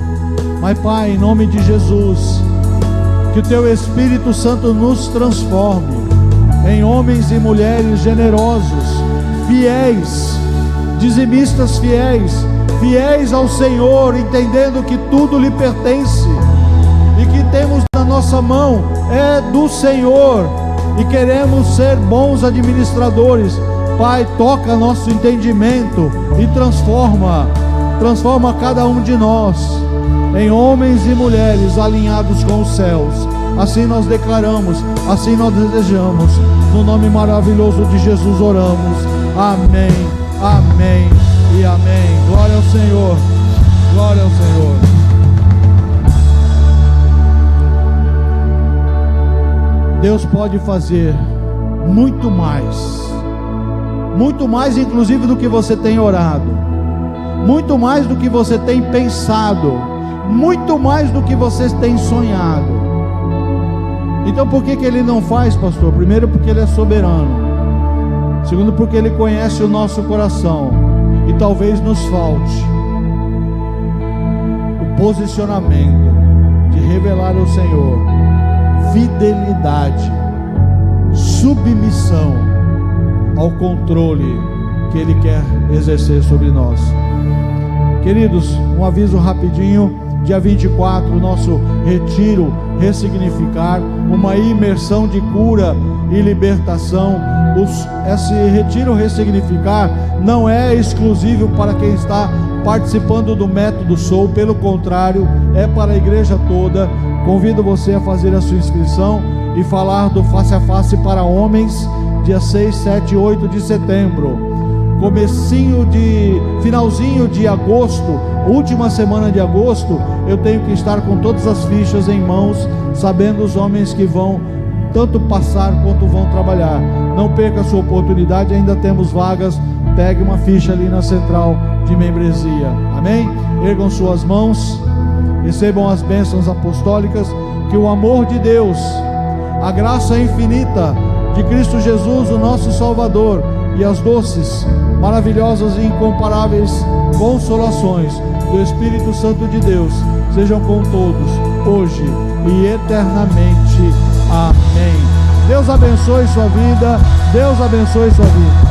Mas, Pai, em nome de Jesus, que o teu Espírito Santo nos transforme em homens e mulheres generosos, fiéis, dizimistas fiéis, fiéis ao Senhor, entendendo que tudo lhe pertence e que temos na nossa mão é do Senhor e queremos ser bons administradores. Pai, toca nosso entendimento e transforma cada um de nós em homens e mulheres alinhados com os céus. Assim nós declaramos, assim nós desejamos. No nome maravilhoso de Jesus oramos. Amém, amém e amém. Glória ao Senhor, glória ao Senhor. Deus pode fazer muito mais inclusive do que você tem orado, muito mais do que você tem pensado, muito mais do que você tem sonhado. Então por que Ele não faz, pastor? Primeiro, porque Ele é soberano. Segundo, porque Ele conhece o nosso coração. E talvez nos falte o posicionamento de revelar ao Senhor fidelidade, submissão ao controle que Ele quer exercer sobre nós. Queridos, um aviso rapidinho. Dia 24, nosso retiro Ressignificar, uma imersão de cura e libertação. Esse retiro Ressignificar não é exclusivo para quem está participando do Método Soul, pelo contrário, é para a igreja toda. Convido você a fazer a sua inscrição e falar do Face a Face para homens, dia 6, 7 e 8 de setembro. Finalzinho de agosto, última semana de agosto, eu tenho que estar com todas as fichas em mãos, sabendo os homens que vão tanto passar quanto vão trabalhar. Não perca a sua oportunidade, ainda temos vagas. Pegue uma ficha ali na central de membresia. Amém? Ergam suas mãos, recebam as bênçãos apostólicas. Que o amor de Deus, a graça infinita de Cristo Jesus, o nosso Salvador, e as doces, maravilhosas e incomparáveis consolações do Espírito Santo de Deus sejam com todos, hoje e eternamente. Amém. Deus abençoe sua vida. Deus abençoe sua vida.